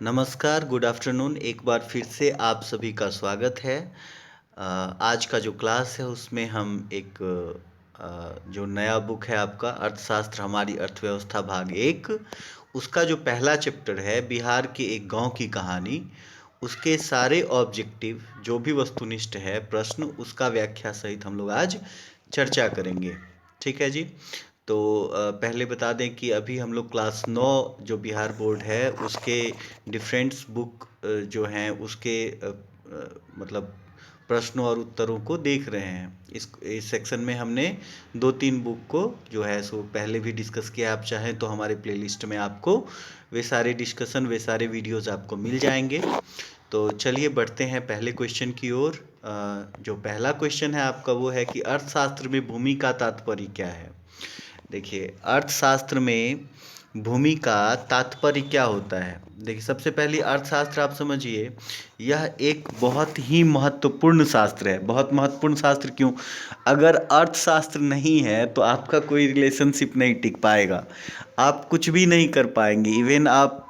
नमस्कार, good afternoon. एक बार फिर से आप सभी का स्वागत है। आज का जो क्लास है उसमें हम एक जो नया बुक है आपका अर्थशास्त्र हमारी अर्थव्यवस्था भाग 1, उसका जो पहला चैप्टर है बिहार के एक गांव की कहानी, उसके सारे ऑब्जेक्टिव जो भी वस्तुनिष्ठ है प्रश्न उसका व्याख्या सहित हम लोग आज चर्चा करेंगे। ठीक है जी। तो पहले बता दें कि अभी हम लोग क्लास 9 जो बिहार बोर्ड है उसके डिफरेंट्स बुक जो हैं उसके मतलब प्रश्नों और उत्तरों को देख रहे हैं। इस सेक्शन में हमने 2-3 बुक को जो है सो पहले भी डिस्कस किया। आप चाहें तो हमारे प्लेलिस्ट में आपको वे सारे डिस्कशन वे सारे वीडियोस आपको मिल जाएंगे। तो चलिए बढ़ते हैं पहले क्वेश्चन की ओर। जो पहला क्वेश्चन है आपका वो है कि अर्थशास्त्र में भूमि का तात्पर्य क्या है। देखिए, अर्थशास्त्र में भूमि का तात्पर्य क्या होता है। देखिए, सबसे पहले अर्थशास्त्र आप समझिए, यह एक बहुत ही महत्वपूर्ण शास्त्र है। बहुत महत्वपूर्ण शास्त्र क्यों? अगर अर्थशास्त्र नहीं है तो आपका कोई रिलेशनशिप नहीं टिक पाएगा, आप कुछ भी नहीं कर पाएंगे। इवन आप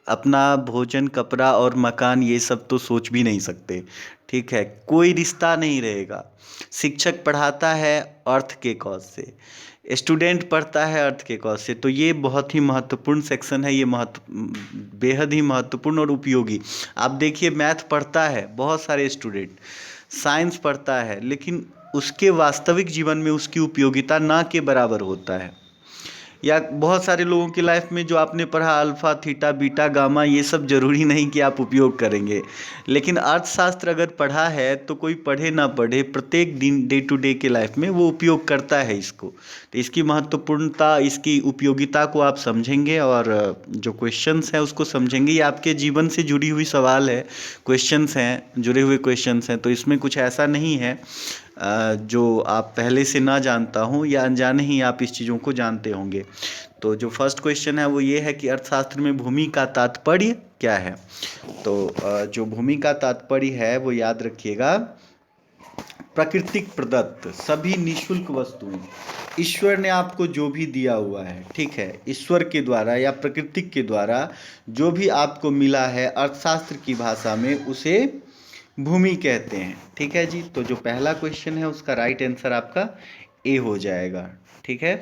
अपना भोजन, कपड़ा और मकान ये सब तो सोच भी नहीं सकते। ठीक है, कोई रिश्ता नहीं रहेगा। शिक्षक पढ़ाता है अर्थ के कॉज से, स्टूडेंट पढ़ता है अर्थ के कॉज से। तो ये बहुत ही महत्वपूर्ण सेक्शन है, ये बेहद ही महत्वपूर्ण और उपयोगी। आप देखिए, मैथ पढ़ता है बहुत सारे स्टूडेंट, साइंस पढ़ता है, लेकिन उसके वास्तविक जीवन में उसकी उपयोगिता ना के बराबर होता है। या बहुत सारे लोगों की लाइफ में जो आपने पढ़ा अल्फा, थीटा, बीटा, गामा, ये सब जरूरी नहीं कि आप उपयोग करेंगे। लेकिन अर्थशास्त्र अगर पढ़ा है तो कोई पढ़े ना पढ़े, प्रत्येक दिन डे टू डे के लाइफ में वो उपयोग करता है इसको। तो इसकी महत्वपूर्णता, इसकी उपयोगिता को आप समझेंगे और जो क्वेश्चंस हैं उसको समझेंगे। ये आपके जीवन से जुड़ी हुई सवाल है, क्वेश्चंस हैं, जुड़े हुए क्वेश्चंस हैं। तो इसमें कुछ ऐसा नहीं है जो आप पहले से ना जानता हो या अनजाने ही आप इस चीज़ों को जानते होंगे। तो जो फर्स्ट क्वेश्चन है वो ये है कि अर्थशास्त्र में भूमि का तात्पर्य क्या है। तो जो भूमि का तात्पर्य है वो याद रखिएगा, प्राकृतिक प्रदत्त सभी निःशुल्क वस्तुएं, ईश्वर ने आपको जो भी दिया हुआ है, ठीक है, ईश्वर के द्वारा या प्रकृति के द्वारा जो भी आपको मिला है, अर्थशास्त्र की भाषा में उसे भूमि कहते हैं। ठीक है जी। तो जो पहला क्वेश्चन है उसका राइट आंसर आपका ए हो जाएगा। ठीक है,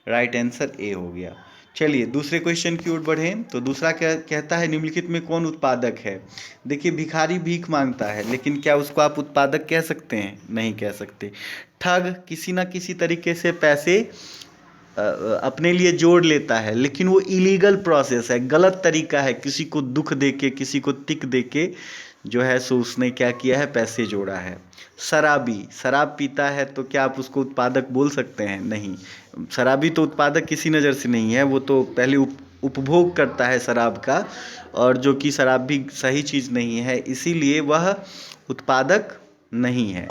राइट आंसर ए हो गया। चलिए दूसरे क्वेश्चन की ओर बढ़ें। तो दूसरा क्या कहता है, निम्नलिखित में कौन उत्पादक है। देखिए, भिखारी भीख मांगता है, लेकिन क्या उसको आप उत्पादक कह सकते हैं? नहीं कह सकते। ठग किसी ना किसी तरीके से पैसे अपने लिए जोड़ लेता है, लेकिन वो इलीगल प्रोसेस है, गलत तरीका है। किसी को दुख देके, किसी को तिक देके जो है सो उसने क्या किया है, पैसे जोड़ा है। शराबी शराब पीता है तो क्या आप उसको उत्पादक बोल सकते हैं? नहीं। शराबी तो उत्पादक किसी नज़र से नहीं है, वो तो पहले उपभोग करता है शराब का, और जो कि शराब भी सही चीज़ नहीं है, इसीलिए वह उत्पादक नहीं है।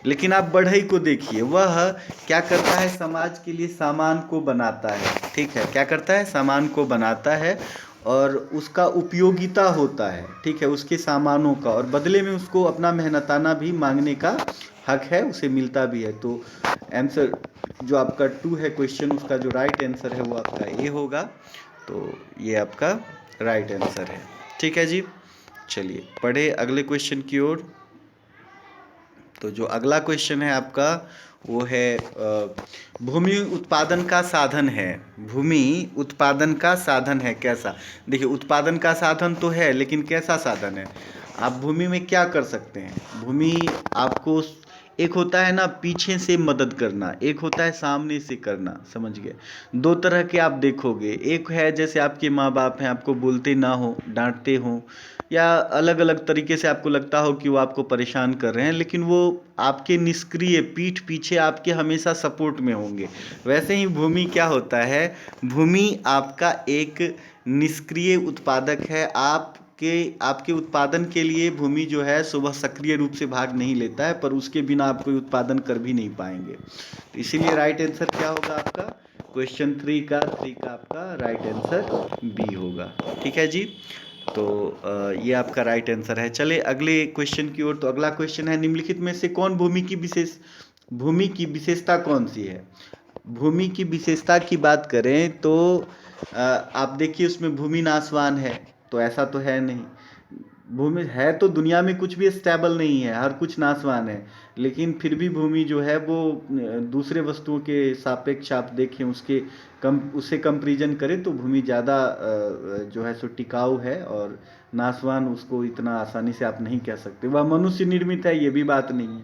लेकिन आप बढ़ई को देखिए, वह क्या करता है, समाज के लिए सामान को बनाता है। ठीक है, क्या करता है, सामान को बनाता है और उसका उपयोगिता होता है। ठीक है, उसके सामानों का, और बदले में उसको अपना मेहनताना भी मांगने का हक है, उसे मिलता भी है। तो आंसर जो आपका 2 है क्वेश्चन, उसका जो राइट आंसर है वो आपका ए होगा। तो ये आपका राइट आंसर है। ठीक है जी। चलिए पढ़े अगले क्वेश्चन की ओर। तो जो अगला क्वेश्चन है आपका वो है भूमि उत्पादन का साधन है। भूमि उत्पादन का साधन है कैसा। देखिए, उत्पादन का साधन तो है, लेकिन कैसा साधन है। आप भूमि में क्या कर सकते हैं। भूमि आपको, एक होता है ना पीछे से मदद करना, एक होता है सामने से करना, समझ गए। दो तरह के आप देखोगे, एक है जैसे आपके माँ बाप हैं, आपको बोलते ना हो, डांटते हो, या अलग अलग तरीके से आपको लगता हो कि वो आपको परेशान कर रहे हैं, लेकिन वो आपके निष्क्रिय, पीठ पीछे आपके हमेशा सपोर्ट में होंगे। वैसे ही भूमि क्या होता है, भूमि आपका एक निष्क्रिय उत्पादक है। आपके उत्पादन के लिए भूमि जो है सो वह सक्रिय रूप से भाग नहीं लेता है, पर उसके बिना आप कोई उत्पादन कर भी नहीं पाएंगे। तो इसीलिए राइट आंसर क्या होगा आपका, क्वेश्चन 3 का आपका राइट आंसर बी होगा। ठीक है जी। तो ये आपका राइट आंसर है। चले अगले क्वेश्चन की ओर। तो अगला क्वेश्चन है, निम्नलिखित में से कौन भूमि की विशेषता कौन सी है। भूमि की विशेषता की बात करें तो आप देखिए उसमें भूमि नाशवान है। तो ऐसा तो है नहीं। भूमि है तो दुनिया में कुछ भी स्टेबल नहीं है, हर कुछ नाशवान है, लेकिन फिर भी भूमि जो है वो दूसरे वस्तुओं के सापेक्ष आप देखें, उससे कंपैरिजन करें तो भूमि ज़्यादा जो है सो टिकाऊ है, और नाशवान उसको इतना आसानी से आप नहीं कह सकते। वह मनुष्य निर्मित है, ये भी बात नहीं है।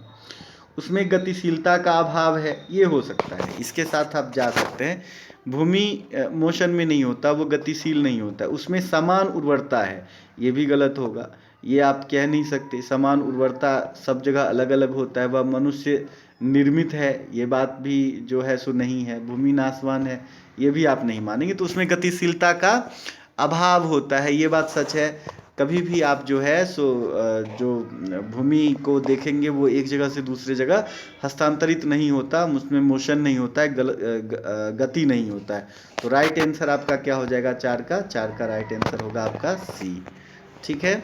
उसमें गतिशीलता का अभाव है, ये हो सकता है, इसके साथ आप जा सकते हैं। भूमि मोशन में नहीं होता, वो गतिशील नहीं होता। उसमें समान उर्वरता है, ये भी गलत होगा, ये आप कह नहीं सकते। समान उर्वरता सब जगह अलग अलग होता है। वह मनुष्य निर्मित है, ये बात भी जो है सो नहीं है। भूमि नाशवान है, ये भी आप नहीं मानेंगे। तो उसमें गतिशीलता का अभाव होता है, ये बात सच है। कभी भी आप जो है सो जो भूमि को देखेंगे वो एक जगह से दूसरे जगह हस्तांतरित नहीं होता, उसमें मोशन नहीं होता है, गति नहीं होता है। तो राइट आंसर आपका क्या हो जाएगा? 4 का राइट आंसर होगा आपका सी। ठीक है,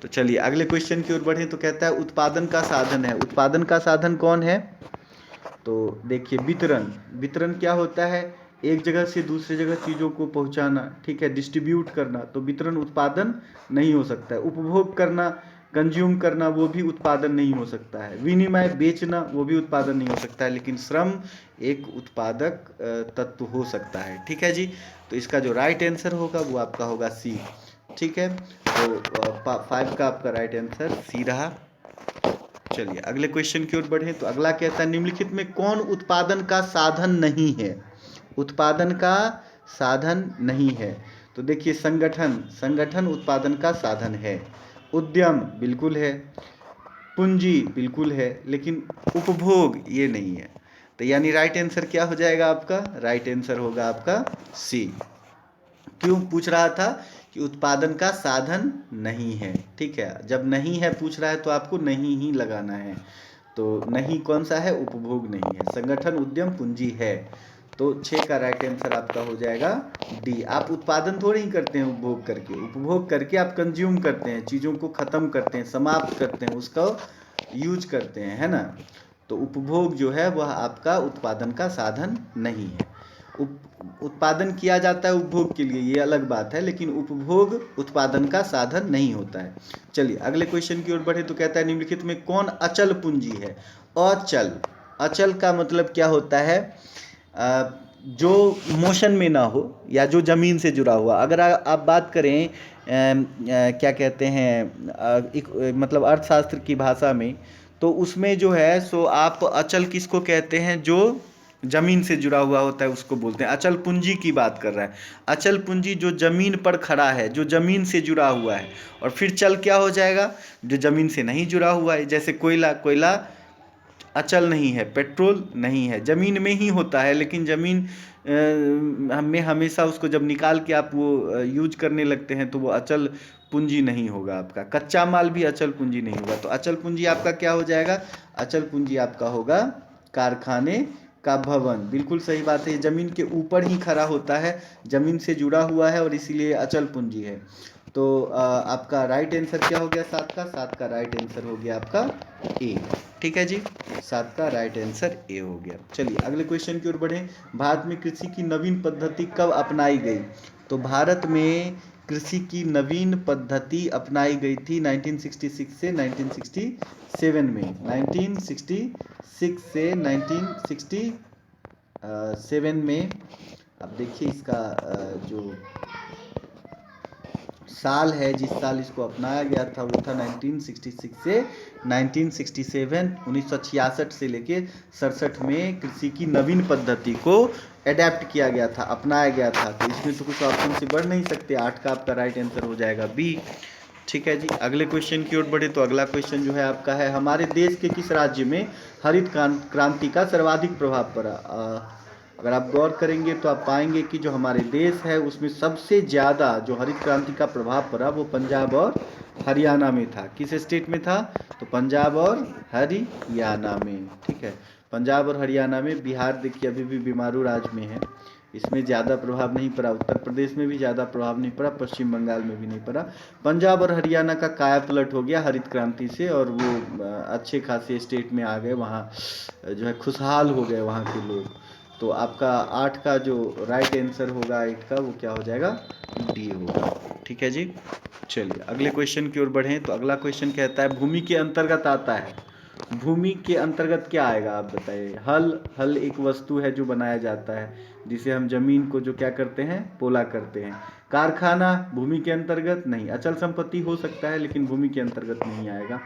तो चलिए अगले क्वेश्चन की ओर बढ़े। तो कहता है उत्पादन का साधन है। उत्पादन का साधन कौन है? तो देखिए वितरण। वितरण क्या होता है? एक जगह से दूसरे जगह चीज़ों को पहुंचाना, ठीक है, डिस्ट्रीब्यूट करना। तो वितरण उत्पादन नहीं हो सकता है। उपभोग करना, कंज्यूम करना, वो भी उत्पादन नहीं हो सकता है। विनिमय, बेचना, वो भी उत्पादन नहीं हो सकता है। लेकिन श्रम एक उत्पादक तत्व हो सकता है। ठीक है जी, तो इसका जो राइट आंसर होगा वो आपका होगा सी। ठीक है, तो 5 का आपका राइट आंसर सी रहा। चलिए अगले क्वेश्चन की ओर बढ़े। तो अगला कहता है निम्नलिखित में कौन उत्पादन का साधन नहीं है? उत्पादन का साधन नहीं है। तो देखिए संगठन उत्पादन का साधन है। उद्यम बिल्कुल है, पूंजी बिल्कुल है, लेकिन उपभोग ये नहीं है। तो यानी राइट आंसर क्या हो जाएगा आपका? राइट आंसर होगा आपका सी। क्यों पूछ रहा था कि उत्पादन का साधन नहीं है। ठीक है, जब नहीं है पूछ रहा है तो आपको नहीं ही लगाना है। तो नहीं कौन सा है? उपभोग नहीं है। संगठन, उद्यम, पूंजी है। तो 6 का राइट आंसर आपका हो जाएगा डी। आप उत्पादन थोड़ी ही करते हैं उपभोग करके। उपभोग करके आप कंज्यूम करते हैं, चीज़ों को ख़त्म करते हैं, समाप्त करते हैं, उसका यूज करते हैं, है ना। तो उपभोग जो है वह आपका उत्पादन का साधन नहीं है। उत्पादन किया जाता है उपभोग के लिए, ये अलग बात है, लेकिन उपभोग उत्पादन का साधन नहीं होता है। चलिए अगले क्वेश्चन की ओर बढ़े। तो कहता है निम्नलिखित में कौन अचल पूंजी है? अचल, अचल का मतलब क्या होता है? जो मोशन में ना हो या जो जमीन से जुड़ा हुआ। अगर आप बात करें क्या कहते हैं मतलब अर्थशास्त्र की भाषा में, तो उसमें जो है सो आप अचल किसको कहते हैं? जो जमीन से जुड़ा हुआ होता है उसको बोलते हैं। अचल पूंजी की बात कर रहा है। अचल पूंजी जो जमीन पर खड़ा है, जो जमीन से जुड़ा हुआ है। और फिर चल क्या हो जाएगा? जो जमीन से नहीं जुड़ा हुआ है। जैसे कोयला, कोयला अचल नहीं है, पेट्रोल नहीं है, जमीन में ही होता है, लेकिन जमीन में हमेशा उसको जब निकाल के आप वो यूज करने लगते हैं तो वो अचल पूंजी नहीं होगा आपका। कच्चा माल भी अचल पूंजी नहीं होगा। तो अचल पूंजी आपका क्या हो जाएगा? अचल पूंजी आपका होगा कारखाने का भवन। बिल्कुल सही बात है, ये जमीन के ऊपर ही खड़ा होता है, जमीन से जुड़ा हुआ है, और इसीलिए अचल पूंजी है। तो आपका राइट आंसर क्या हो गया? 7 का राइट आंसर हो गया आपका ए। ठीक है जी, 7 का राइट आंसर ए हो गया। चलिए अगले क्वेश्चन की ओर बढ़ें। भारत में कृषि की नवीन पद्धति कब अपनाई गई? तो भारत में कृषि की नवीन पद्धति अपनाई गई थी 1966 से 1967 में। 1966 से 1967 में। अब देखिए इसका जो साल है, जिस साल इसको अपनाया गया था वो था 1966 से 1967। 1966 से लेके 67 में कृषि की नवीन पद्धति को अडेप्ट किया गया था, अपनाया गया था। तो इसमें तो कुछ ऑप्शन से बढ़ नहीं सकते। 8 का आपका राइट आंसर हो जाएगा बी। ठीक है जी, अगले क्वेश्चन की ओर बढ़े। तो अगला क्वेश्चन जो है आपका है हमारे देश के किस राज्य में हरित क्रांति का सर्वाधिक प्रभाव पड़ा? अगर आप गौर करेंगे तो आप पाएंगे कि जो हमारे देश है उसमें सबसे ज़्यादा जो हरित क्रांति का प्रभाव पड़ा वो पंजाब और हरियाणा में था। किस स्टेट में था? तो पंजाब और हरियाणा में। ठीक है, पंजाब और हरियाणा में। बिहार देखिए अभी भी बीमारू राज्य में है, इसमें ज़्यादा प्रभाव नहीं पड़ा। उत्तर प्रदेश में भी ज़्यादा प्रभाव नहीं पड़ा, पश्चिम बंगाल में भी नहीं पड़ा। पंजाब और हरियाणा का काया पलट हो गया हरित क्रांति से, और वो अच्छे खासे स्टेट में आ गए, वहाँ जो है खुशहाल हो गए वहाँ के लोग। तो आपका 8 का जो राइट आंसर होगा 8 का, वो क्या हो जाएगा, डी होगा। ठीक है जी। चलिए अगले क्वेश्चन की ओर बढ़ें। तो अगला क्वेश्चन कहता है भूमि के अंतर्गत आता है। भूमि के अंतर्गत क्या आएगा आप बताइए। हल, हल एक वस्तु है जो बनाया जाता है, जिसे हम जमीन को जो क्या करते हैं, पोला करते हैं। कारखाना भूमि के अंतर्गत नहीं। अचल संपत्ति हो सकता है लेकिन भूमि के अंतर्गत नहीं आएगा।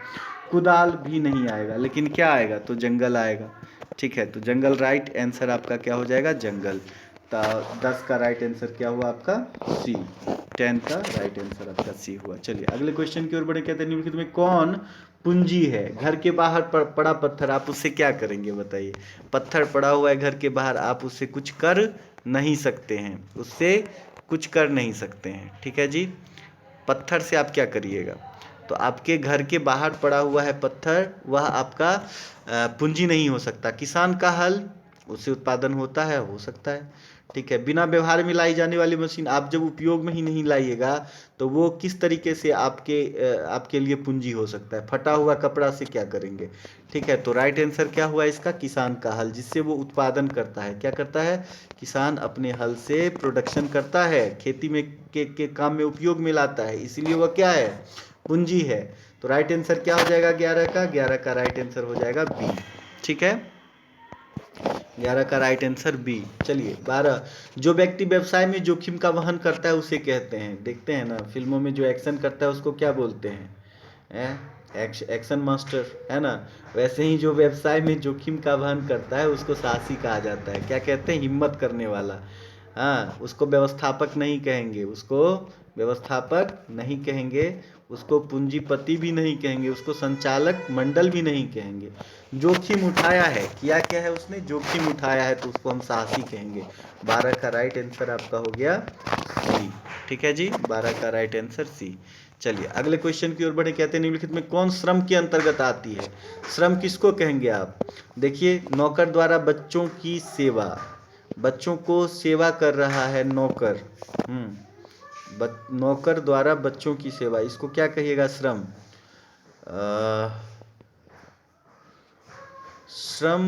कुदाल भी नहीं आएगा, लेकिन क्या आएगा, तो जंगल आएगा। ठीक है, तो जंगल राइट आंसर आपका क्या हो जाएगा, जंगल। तो 10 का राइट आंसर क्या हुआ आपका, सी। 10 का राइट आंसर आपका सी हुआ। चलिए अगले क्वेश्चन की ओर बढ़े। कहते हैं निम्नलिखित में कौन पूंजी है। घर के बाहर पड़ा पत्थर, आप उससे क्या करेंगे बताइए। पत्थर पड़ा हुआ है घर के बाहर, आप उससे कुछ कर नहीं सकते हैं, उससे कुछ कर नहीं सकते हैं। ठीक है जी। पत्थर से आप क्या करिएगा। तो आपके घर के बाहर पड़ा हुआ है पत्थर, वह आपका पूंजी नहीं हो सकता। किसान का हल, उससे उत्पादन होता है, हो सकता है। ठीक है। बिना व्यवहार में लाई जाने वाली मशीन, आप जब उपयोग में ही नहीं लाइएगा तो वो किस तरीके से आपके लिए पूंजी हो सकता है। फटा हुआ कपड़ा से क्या करेंगे। ठीक है, तो राइट आंसर क्या हुआ इसका, किसान का हल, जिससे वो उत्पादन करता है। क्या करता है, किसान अपने हल से प्रोडक्शन करता है, खेती में के काम में उपयोग में लाता है, इसीलिए वह क्या है, पूंजी है। तो राइट आंसर क्या हो जाएगा 11 का, 11 का राइट आंसर हो जाएगा बी। ठीक है, 11 का राइट आंसर बी। चलिए 12, जो व्यक्ति व्यवसाय में जोखिम का वहन करता है उसे कहते हैं, देखते हैं ना फिल्मों में जो एक्शन करता है उसको क्या बोलते हैं, एक्शन मास्टर, है ना। वैसे ही जो व्यवसाय में जोखिम का वहन करता है उसको साहसी कहा जाता है। क्या कहते हैं, हिम्मत करने वाला। हाँ, उसको व्यवस्थापक नहीं कहेंगे, उसको व्यवस्थापक नहीं कहेंगे, उसको पूंजीपति भी नहीं कहेंगे, उसको संचालक मंडल भी नहीं कहेंगे। जोखिम उठाया है, किया क्या है उसने, जोखिम उठाया है, तो उसको हम साहसी कहेंगे। 12 का राइट आंसर आपका हो गया सी। ठीक है जी, 12 का राइट आंसर सी। चलिए अगले क्वेश्चन की ओर बढ़े। कहते हैं निम्नलिखित में कौन श्रम के अंतर्गत आती है। श्रम किसको कहेंगे आप, देखिए नौकर द्वारा बच्चों की सेवा, बच्चों को सेवा कर रहा है नौकर। नौकर द्वारा बच्चों की सेवा, इसको क्या कहिएगा, श्रम। श्रम,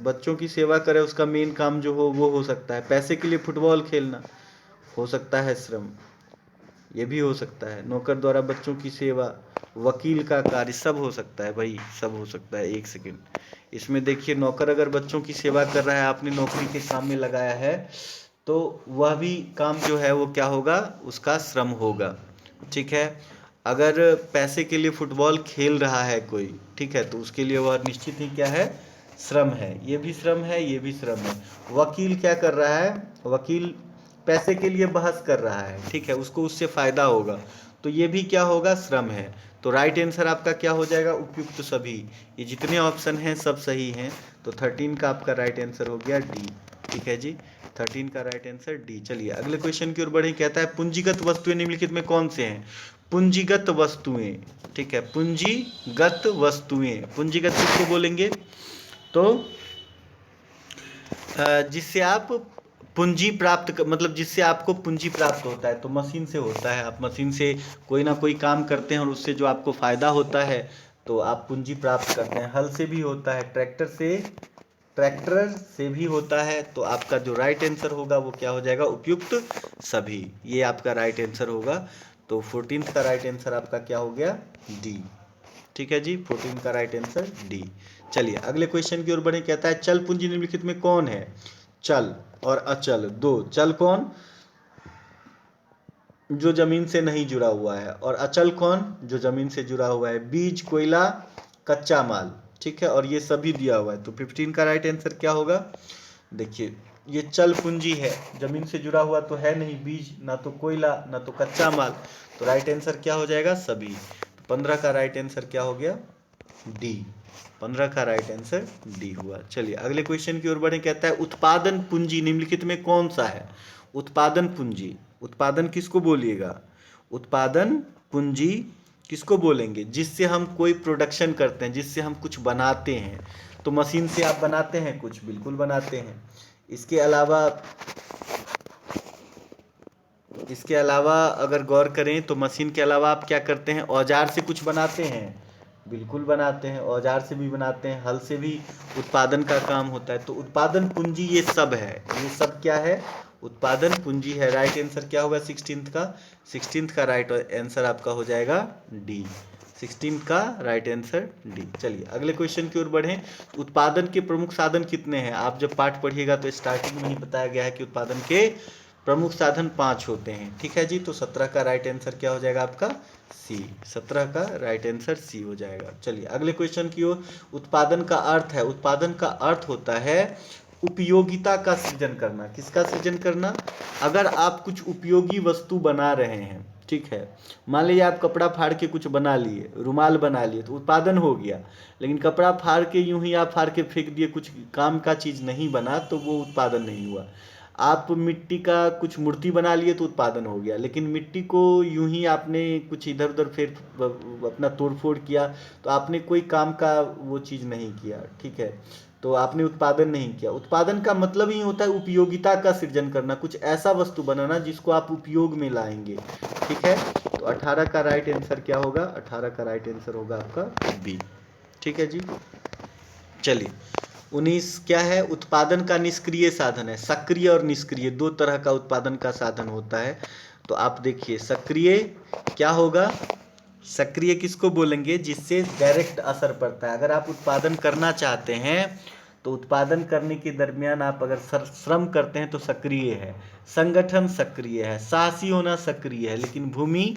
बच्चों की सेवा करे, उसका मेन काम जो हो वो हो सकता है पैसे के लिए फुटबॉल खेलना, हो सकता है श्रम, ये भी हो सकता है। नौकर द्वारा बच्चों की सेवा, वकील का कार्य, सब हो सकता है भाई, सब हो सकता है। एक सेकेंड, इसमें देखिए नौकर अगर बच्चों की सेवा कर रहा है, आपने नौकरी के काम में लगाया है, तो वह भी काम जो है वो क्या होगा, उसका श्रम होगा। ठीक है। अगर पैसे के लिए फुटबॉल खेल रहा है कोई, ठीक है, तो उसके लिए वह निश्चित ही क्या है, श्रम है। ये भी श्रम है, ये भी श्रम है। वकील क्या कर रहा है, वकील पैसे के लिए बहस कर रहा है, ठीक है, उसको उससे फायदा होगा, तो ये भी क्या होगा, श्रम है। तो राइट आंसर आपका क्या हो जाएगा, उपयुक्त सभी। ये जितने ऑप्शन हैं सब सही हैं, तो 13 का आपका राइट आंसर हो गया डी। ठीक है जी, 13 का राइट आंसर डी। चलिए अगले क्वेश्चन की ओर बढ़े। कहता है पूंजीगत वस्तुएं निम्नलिखित में कौन से हैं। पूंजीगत वस्तुएं, ठीक है, पूंजीगत वस्तुएं, पूंजीगत किसको बोलेंगे, तो जिससे आप पूंजी प्राप्त मतलब जिससे आपको पूंजी प्राप्त होता है, तो मशीन से होता है। आप मशीन से कोई ना कोई काम करते हैं और उससे जो आपको फायदा होता है तो आप पूंजी प्राप्त करते हैं। हल से भी होता है, ट्रैक्टर से भी होता है। तो आपका जो राइट आंसर होगा वो क्या हो जाएगा, उपयुक्त सभी। ये आपका राइट आंसर होगा। तो 14th का राइट आंसर आपका क्या हो गया, डी। ठीक है जी, 14 का राइट आंसर डी। चलिए अगले क्वेश्चन की ओर बढ़े। कहता है चल पूंजी निम्नलिखित में कौन है। चल और अचल दो। चल कौन, जो जमीन से नहीं जुड़ा हुआ है, और अचल कौन, जो जमीन से जुड़ा हुआ है। बीज, कोयला, कच्चा माल, ठीक है, और ये सभी दिया हुआ है। तो 15 का राइट आंसर क्या होगा, देखिए ये चल पूंजी है, जमीन से जुड़ा हुआ तो है नहीं, बीज ना तो कोयला ना तो कच्चा माल, तो राइट आंसर क्या हो जाएगा, सभी। 15 का राइट आंसर क्या हो गया, डी। 15 का राइट आंसर डी हुआ। चलिए अगले क्वेश्चन की ओर बढ़े। कहता है उत्पादन पूंजी निम्नलिखित में कौन सा है। उत्पादन पूंजी, उत्पादन किसको बोलिएगा, उत्पादन पूंजी किसको बोलेंगे, जिससे हम कोई प्रोडक्शन करते हैं, जिससे हम कुछ बनाते हैं। तो मशीन से आप बनाते हैं कुछ, बिल्कुल बनाते हैं। इसके अलावा अगर गौर करें तो मशीन के अलावा आप क्या करते हैं, औजार से कुछ बनाते हैं, बिल्कुल बनाते हैं, औजार से भी बनाते हैं, हल से भी उत्पादन का काम होता है। तो उत्पादन पूंजी ये सब है, ये सब क्या है, उत्पादन पूंजी है। राइट आंसर क्या होगा 16th का राइट आंसर आपका हो जाएगा डी। 16 का राइट आंसर डी। चलिए अगले क्वेश्चन की ओर बढ़ें। उत्पादन के प्रमुख साधन कितने हैं? आप जब पाठ पढ़िएगा तो स्टार्टिंग में ही बताया गया है कि उत्पादन के प्रमुख साधन 5 होते हैं। ठीक है जी, तो 17 का राइट आंसर क्या हो जाएगा आपका सी। 17 का राइट आंसर सी हो जाएगा। चलिए अगले क्वेश्चन की ओर। उत्पादन का अर्थ है, उत्पादन का अर्थ होता है उपयोगिता का सृजन करना। किसका सृजन करना? अगर आप कुछ उपयोगी वस्तु बना रहे हैं, ठीक है, मान लीजिए आप कपड़ा फाड़ के कुछ बना लिए, रुमाल बना लिए, तो उत्पादन हो गया। लेकिन कपड़ा फाड़ के यूं ही आप फाड़ के फेंक दिए, कुछ काम का चीज़ नहीं बना, तो वो उत्पादन नहीं हुआ। आप मिट्टी का कुछ मूर्ति बना लिए तो उत्पादन हो गया, लेकिन मिट्टी को यूं ही आपने कुछ इधर उधर फिर अपना तोड़ फोड़ किया, तो आपने कोई काम का वो चीज़ नहीं किया। ठीक है, तो आपने उत्पादन नहीं किया। उत्पादन का मतलब ही होता है उपयोगिता का सृजन करना, कुछ ऐसा वस्तु बनाना जिसको आप उपयोग में लाएंगे। ठीक है, तो 18 का राइट आंसर क्या होगा? 18 का राइट आंसर होगा आपका बी। ठीक है जी। चलिए 19 क्या है? उत्पादन का निष्क्रिय साधन है। सक्रिय और निष्क्रिय दो तरह का उत्पादन का साधन होता है। तो आप देखिए सक्रिय क्या होगा? सक्रिय किसको बोलेंगे? जिससे डायरेक्ट असर पड़ता है। अगर आप उत्पादन करना चाहते हैं तो उत्पादन करने के दरमियान आप अगर श्रम करते हैं तो सक्रिय है। संगठन सक्रिय है, साहसी होना सक्रिय है, लेकिन भूमि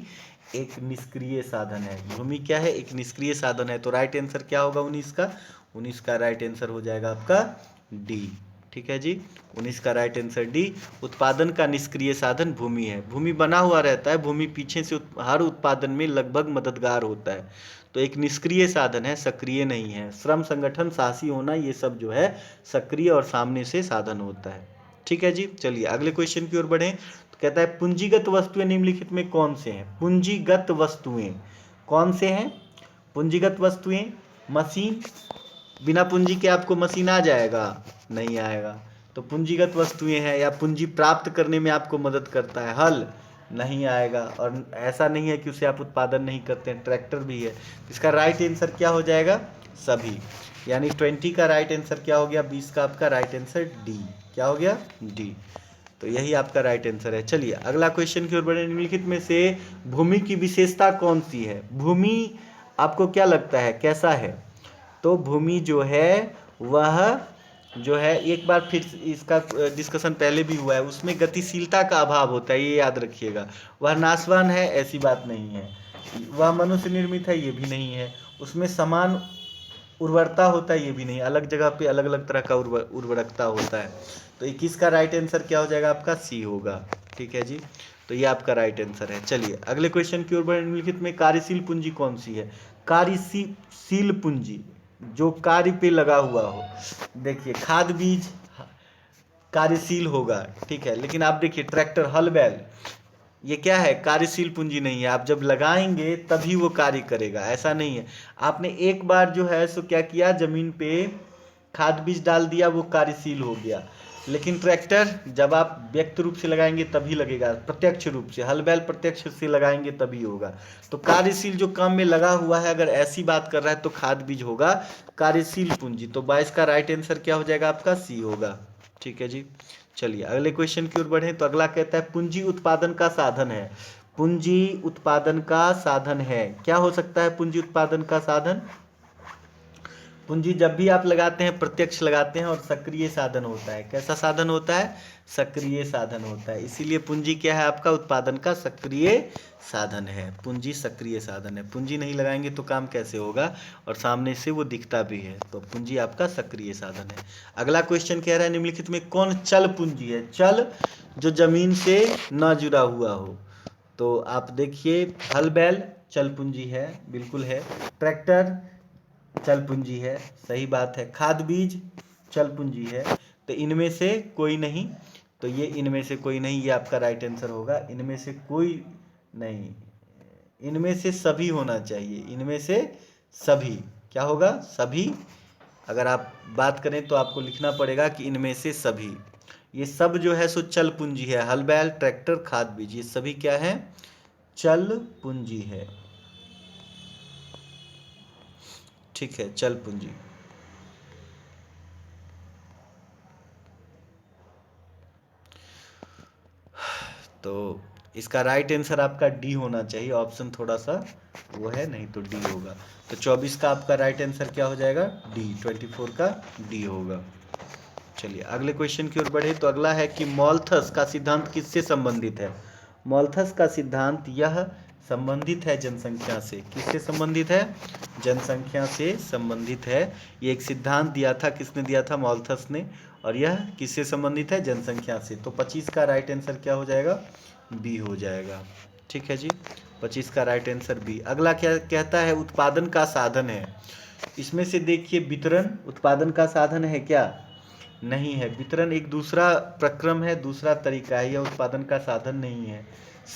एक निष्क्रिय साधन है। भूमि क्या है? एक निष्क्रिय साधन है। तो राइट आंसर क्या होगा 19 का? 19 का राइट आंसर हो जाएगा आपका डी। ठीक है जी, 19 का राइट आंसर डी। उत्पादन का निष्क्रिय साधन भूमि है। भूमि बना हुआ रहता है, भूमि पीछे से हर उत्पादन में लगभग मददगार होता है। तो एक निष्क्रिय साधन है, सक्रिय नहीं है। श्रम, संगठन, साहसी होना, ये सब जो है सक्रिय और सामने से साधन होता है। ठीक है जी। चलिए अगले क्वेश्चन की ओर बढ़ें। तो कहता है पूंजीगत वस्तुएं निम्नलिखित में कौन से हैं? पूंजीगत वस्तुएं कौन से हैं? पूंजीगत वस्तुएं, मशीन, बिना पूंजी के आपको मशीन आ जाएगा? नहीं आएगा। तो पूंजीगत वस्तुएं हैं, या पूंजी प्राप्त करने में आपको मदद करता है, हल नहीं आएगा। और ऐसा नहीं है कि उसे आप उत्पादन नहीं करते हैं, ट्रैक्टर भी है। इसका राइट आंसर क्या हो जाएगा? सभी। यानी 20 का राइट आंसर क्या हो गया? 20 का आपका राइट आंसर डी। क्या हो गया? डी। तो यही आपका राइट आंसर है। चलिए अगला क्वेश्चन की ओर बढ़े। निम्नलिखित में से भूमि की विशेषता कौन सी है? भूमि आपको क्या लगता है कैसा है? तो भूमि जो है वह जो है, एक बार फिर इसका डिस्कशन पहले भी हुआ है, उसमें गतिशीलता का अभाव होता है, ये याद रखिएगा। वह नाशवान है ऐसी बात नहीं है, वह मनुष्य निर्मित है ये भी नहीं है, उसमें समान उर्वरता होता है ये भी नहीं, अलग जगह पे अलग अलग तरह का उर्वरकता होता है। तो 21 का राइट आंसर क्या हो जाएगा आपका? सी होगा। ठीक है जी, तो ये आपका राइट आंसर है। चलिए अगले क्वेश्चन की ओर बढ़े। निम्नलिखित में कार्यशील पूंजी कौन सी है? कार्यशील पूंजी जो कार्य पे लगा हुआ हो। देखिए खाद बीज कार्यशील होगा, ठीक है, लेकिन आप देखिए ट्रैक्टर, हल बैल, ये क्या है? कार्यशील पूंजी नहीं है। आप जब लगाएंगे तभी वो कार्य करेगा, ऐसा नहीं है। आपने एक बार जो है सो क्या किया, जमीन पे खाद बीज डाल दिया, वो कार्यशील हो गया। लेकिन ट्रैक्टर जब आप व्यक्त रूप से लगाएंगे तभी लगेगा, प्रत्यक्ष रूप से। हल बैल प्रत्यक्ष से लगाएंगे तभी होगा। तो कार्यशील जो काम में लगा हुआ है, अगर ऐसी बात कर रहा है तो खाद बीज होगा कार्यशील पूंजी। तो 22 का राइट आंसर क्या हो जाएगा आपका? सी होगा। ठीक है जी। चलिए अगले क्वेश्चन की ओर बढ़ें। तो अगला कहता है पूंजी उत्पादन का साधन है। पूंजी उत्पादन का साधन है, क्या हो सकता है पूंजी उत्पादन का साधन? पूंजी जब भी आप लगाते हैं प्रत्यक्ष लगाते हैं, और सक्रिय साधन होता है। कैसा साधन होता है? सक्रिय साधन होता है। इसीलिए पूंजी क्या है आपका? उत्पादन का सक्रिय साधन है। पूंजी सक्रिय साधन है। पूंजी नहीं लगाएंगे तो काम कैसे होगा? और सामने से वो दिखता भी है। तो पूंजी आपका सक्रिय साधन है। अगला क्वेश्चन कह रहा है निम्नलिखित में कौन चल पूंजी है? चल जो जमीन से न जुड़ा हुआ हो। तो आप देखिए हल बैल चल पूंजी है, बिल्कुल है। ट्रैक्टर चल पूंजी है, सही बात है। खाद बीज चल पूंजी है। तो इनमें से कोई नहीं, तो ये इनमें से कोई नहीं, ये आपका राइट आंसर होगा। इनमें से कोई नहीं, इनमें से सभी होना चाहिए। इनमें से सभी क्या होगा? सभी। अगर आप बात करें तो आपको लिखना पड़ेगा कि इनमें से सभी। ये सब जो है सो चल पूंजी है। हल बैल, ट्रैक्टर, खाद बीज, ये सभी क्या है? चल पूंजी है। ठीक है, चल पूंजी। तो इसका राइट आंसर आपका डी होना चाहिए, ऑप्शन थोड़ा सा वो है, नहीं तो डी होगा। तो 24 का आपका राइट आंसर क्या हो जाएगा, डी। 24 का डी होगा। चलिए अगले क्वेश्चन की ओर बढ़े। तो अगला है कि मॉल्थस का सिद्धांत किससे संबंधित है। मॉल्थस का सिद्धांत यह संबंधित है जनसंख्या से। किससे संबंधित है, जनसंख्या से संबंधित है। ये एक सिद्धांत दिया था, किसने दिया था, मॉल्थस ने। और यह किससे संबंधित है, जनसंख्या से। तो 25 का राइट आंसर क्या हो जाएगा, बी हो जाएगा। ठीक है जी, 25 का राइट आंसर बी। अगला क्या कहता है, उत्पादन का साधन है। इसमें से देखिए, वितरण उत्पादन का साधन है क्या, नहीं है। वितरण एक दूसरा प्रक्रम है, दूसरा तरीका है, यह उत्पादन का साधन नहीं है।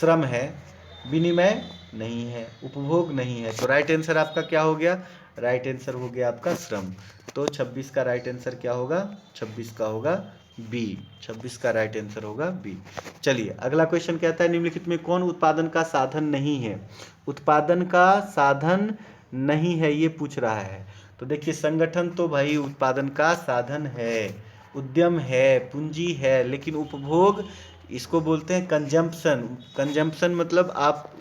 श्रम है, विनिमय नहीं है, उपभोग नहीं है। तो राइट आंसर आपका क्या हो गया, राइट आंसर हो गया आपका श्रम। तो 26 का राइट आंसर क्या होगा, 26 का होगा बी। 26 का राइट आंसर होगा बी। चलिए अगला क्वेश्चन कहता है, निम्नलिखित में कौन उत्पादन का साधन नहीं है। उत्पादन का साधन नहीं है ये पूछ रहा है। तो देखिए, संगठन तो भाई उत्पादन का साधन है, उद्यम है, पूंजी है, लेकिन उपभोग इसको बोलते हैं कंजम्पशन। कंजम्पशन मतलब आप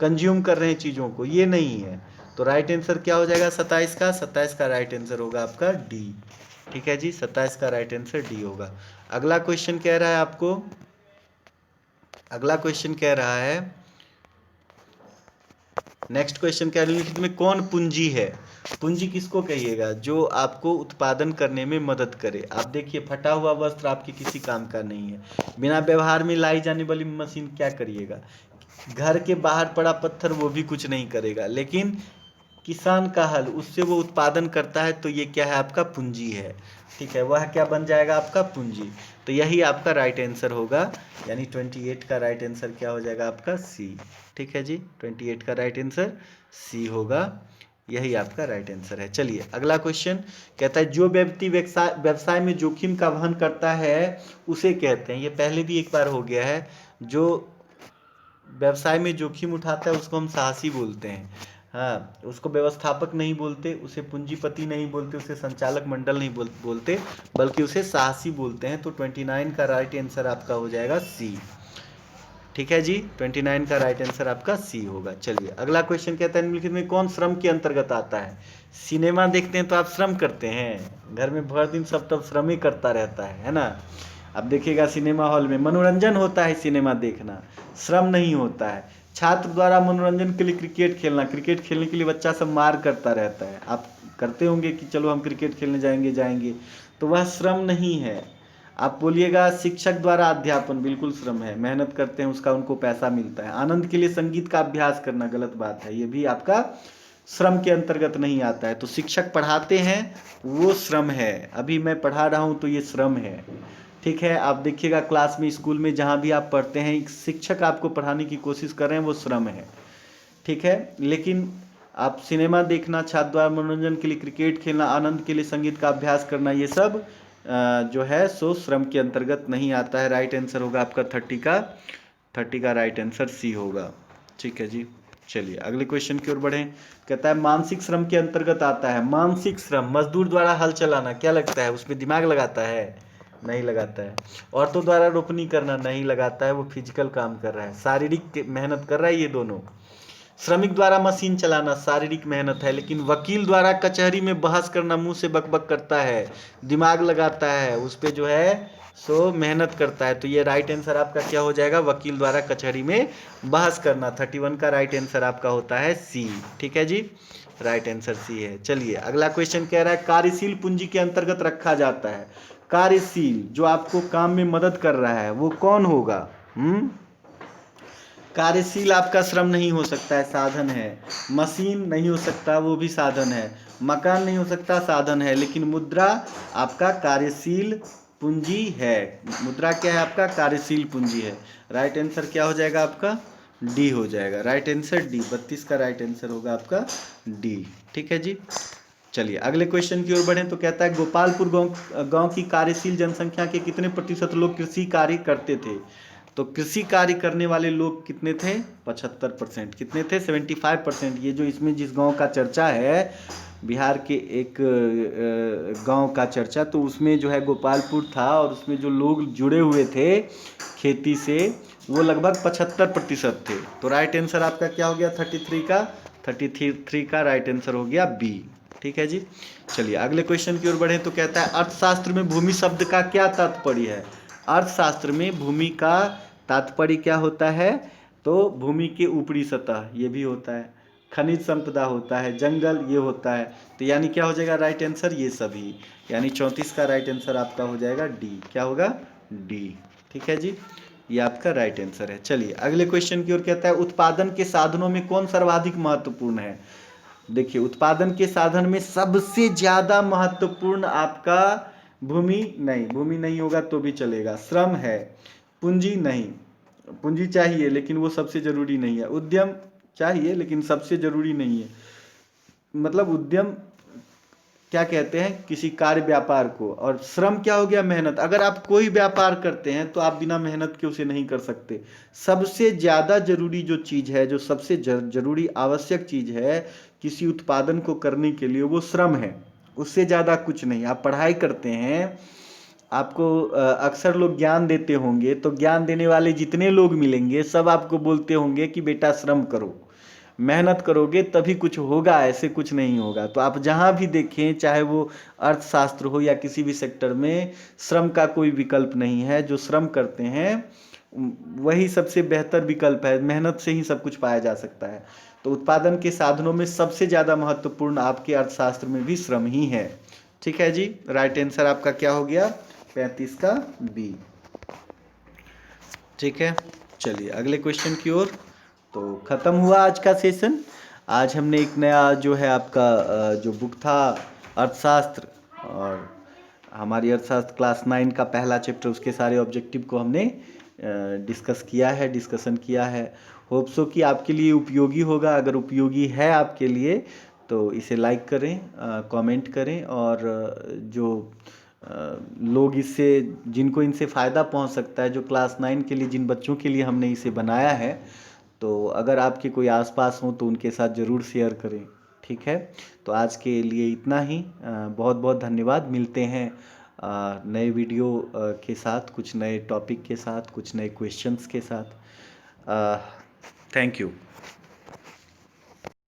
कंज्यूम कर रहे हैं चीज़ों को, ये नहीं है। तो राइट आंसर क्या हो जाएगा 27 का, 27 का राइट आंसर होगा आपका डी। ठीक है जी, 27 का राइट आंसर डी होगा। अगला क्वेश्चन कह रहा है आपको, अगला क्वेश्चन कह रहा है, नेक्स्ट क्वेश्चन क्या, निम्नलिखित में कौन पूंजी है। पूंजी किसको कहिएगा, जो आपको उत्पादन करने में मदद करे। आप देखिए, फटा हुआ वस्त्र आपके किसी काम का नहीं है। बिना व्यवहार में लाई जाने वाली मशीन क्या करिएगा। घर के बाहर पड़ा पत्थर वो भी कुछ नहीं करेगा, लेकिन किसान का हल, उससे वो उत्पादन करता है। तो ये क्या है, आपका पूंजी है। ठीक है, वह क्या बन जाएगा, आपका पूंजी। तो यही आपका राइट आंसर होगा, यानी 28 का राइट आंसर क्या हो जाएगा आपका सी। ठीक है जी, 28 का राइट आंसर सी होगा, यही आपका राइट आंसर है। चलिए अगला क्वेश्चन कहता है, जो व्यक्ति व्यवसाय में जोखिम का वहन करता है उसे कहते हैं, ये पहले भी एक बार हो गया है, जो व्यवसाय में जोखिम उठाता है उसको हम साहसी बोलते हैं। हाँ, उसको व्यवस्थापक नहीं बोलते, उसे पूंजीपति नहीं बोलते, उसे संचालक मंडल नहीं बोलते, बल्कि उसे साहसी बोलते हैं। तो 29 का राइट आंसर आपका हो जाएगा सी। ठीक है जी, 29 का राइट आंसर आपका सी होगा। चलिए अगला क्वेश्चन कहता है, निम्नलिखित में कौन श्रम के अंतर्गत आता है। सिनेमा देखते हैं तो आप श्रम करते हैं, घर में भर दिन सब तब श्रम ही करता रहता है ना। अब देखिएगा, सिनेमा हॉल में मनोरंजन होता है, सिनेमा देखना श्रम नहीं होता है। छात्र द्वारा मनोरंजन के लिए क्रिकेट खेलना, क्रिकेट खेलने के लिए बच्चा सब मार करता रहता है, आप करते होंगे कि चलो हम क्रिकेट खेलने जाएंगे, तो वह श्रम नहीं है। आप बोलिएगा शिक्षक द्वारा अध्यापन, बिल्कुल श्रम है, मेहनत करते हैं, उसका उनको पैसा मिलता है। आनंद के लिए संगीत का अभ्यास करना, गलत बात है, ये भी आपका श्रम के अंतर्गत नहीं आता है। तो शिक्षक पढ़ाते हैं वो श्रम है, अभी मैं पढ़ा रहा हूँ तो ये श्रम है। ठीक है, आप देखिएगा क्लास में, स्कूल में, जहाँ भी आप पढ़ते हैं, एक शिक्षक आपको पढ़ाने की कोशिश कर रहे हैं, वो श्रम है। ठीक है, लेकिन आप सिनेमा देखना, छात्र द्वारा मनोरंजन के लिए क्रिकेट खेलना, आनंद के लिए संगीत का अभ्यास करना, ये सब जो है सो श्रम के अंतर्गत नहीं आता है। राइट आंसर होगा आपका 30 का राइट आंसर सी होगा। ठीक है जी, चलिए अगले क्वेश्चन की ओर बढ़ें। कहता है, मानसिक श्रम के अंतर्गत आता है। मानसिक श्रम, मजदूर द्वारा हल चलाना, क्या लगता है उसमें दिमाग लगाता है, नहीं लगाता है। औरतों द्वारा रोपनी करना, नहीं लगाता है, वो फिजिकल काम कर रहा है, शारीरिक मेहनत कर रहा है ये दोनों। श्रमिक द्वारा मशीन चलाना शारीरिक मेहनत है, लेकिन वकील द्वारा कचहरी में बहस करना, मुंह से बकबक करता है, दिमाग लगाता है, उस पर जो है सो मेहनत करता है। तो ये राइट आंसर आपका क्या हो जाएगा, वकील द्वारा कचहरी में बहस करना। 31 का राइट आंसर आपका होता है सी। ठीक है जी, राइट आंसर सी है। चलिए अगला क्वेश्चन कह रहा है, कार्यशील पूंजी के अंतर्गत रखा जाता है। कार्यशील, जो आपको काम में मदद कर रहा है, वो कौन होगा। कार्यशील आपका श्रम नहीं हो सकता है, साधन है। मशीन नहीं हो सकता, वो भी साधन है। मकान नहीं हो सकता, साधन है। लेकिन मुद्रा आपका कार्यशील पूंजी है। मुद्रा क्या है आपका, कार्यशील पूंजी है। राइट आंसर क्या हो जाएगा आपका, डी हो जाएगा। राइट आंसर डी, 32 का राइट आंसर होगा आपका डी। ठीक है जी, चलिए अगले क्वेश्चन की ओर बढ़ें। तो कहता है, गोपालपुर गांव की कार्यशील जनसंख्या के कितने प्रतिशत लोग कृषि कार्य करते थे। तो कृषि कार्य करने वाले लोग कितने थे, 75%। कितने थे, 75%। ये जो इसमें जिस गांव का चर्चा है, बिहार के एक गांव का चर्चा, तो उसमें जो है गोपालपुर था और उसमें जो लोग जुड़े हुए थे खेती से वो लगभग 75% थे। तो राइट आंसर आपका क्या हो गया 33 का राइट आंसर हो गया बी। ठीक है जी। चलिए अगले क्वेश्चन की ओर बढ़े तो कहता है अर्थशास्त्र में भूमि शब्द का क्या तात्पर्य है। अर्थशास्त्र में भूमि का तात्पर्य क्या होता है, तो भूमि के ऊपरी सतह ये भी होता है, खनिज संपदा होता है, जंगल ये होता है। तो यानी क्या हो जाएगा राइट आंसर ये सभी, यानी 34 का राइट आंसर आपका हो जाएगा डी। क्या होगा डी। ठीक है जी, ये आपका राइट आंसर है। चलिए अगले क्वेश्चन की ओर कहता है उत्पादन के साधनों में कौन सर्वाधिक महत्वपूर्ण है। देखिए उत्पादन के साधन में सबसे ज्यादा महत्वपूर्ण आपका भूमि नहीं होगा तो भी चलेगा, श्रम है, पूंजी नहीं, पूंजी चाहिए लेकिन वो सबसे जरूरी नहीं है, उद्यम चाहिए लेकिन सबसे जरूरी नहीं है। मतलब उद्यम क्या कहते हैं किसी कार्य व्यापार को, और श्रम क्या हो गया मेहनत। अगर आप कोई व्यापार करते हैं तो आप बिना मेहनत के उसे नहीं कर सकते। सबसे ज़्यादा जरूरी जो चीज़ है, जो सबसे जरूरी आवश्यक चीज़ है किसी उत्पादन को करने के लिए, वो श्रम है, उससे ज़्यादा कुछ नहीं। आप पढ़ाई करते हैं, आपको अक्सर लोग ज्ञान देते होंगे, तो ज्ञान देने वाले जितने लोग मिलेंगे सब आपको बोलते होंगे कि बेटा श्रम करो, मेहनत करोगे तभी कुछ होगा, ऐसे कुछ नहीं होगा। तो आप जहाँ भी देखें, चाहे वो अर्थशास्त्र हो या किसी भी सेक्टर में, श्रम का कोई विकल्प नहीं है। जो श्रम करते हैं वही सबसे बेहतर विकल्प है, मेहनत से ही सब कुछ पाया जा सकता है। तो उत्पादन के साधनों में सबसे ज़्यादा महत्वपूर्ण आपके अर्थशास्त्र में भी श्रम ही है। ठीक है जी, राइट आंसर आपका क्या हो गया 35 का बी। ठीक है, चलिए अगले क्वेश्चन की ओर। तो ख़त्म हुआ आज का सेशन। आज हमने एक नया जो है आपका जो बुक था अर्थशास्त्र, और हमारी अर्थशास्त्र क्लास 9 का पहला चैप्टर, उसके सारे ऑब्जेक्टिव को हमने डिस्कशन किया है। होप सो कि आपके लिए उपयोगी होगा। अगर उपयोगी है आपके लिए तो इसे लाइक करें, कमेंट करें, और जो लोग इससे, जिनको इनसे फ़ायदा पहुंच सकता है, जो क्लास 9 के लिए, जिन बच्चों के लिए हमने इसे बनाया है, तो अगर आपके कोई आसपास हो तो उनके साथ ज़रूर शेयर करें। ठीक है, तो आज के लिए इतना ही। बहुत बहुत धन्यवाद। मिलते हैं नए वीडियो के साथ, कुछ नए टॉपिक के साथ, कुछ नए क्वेश्चंस के साथ। Thank you.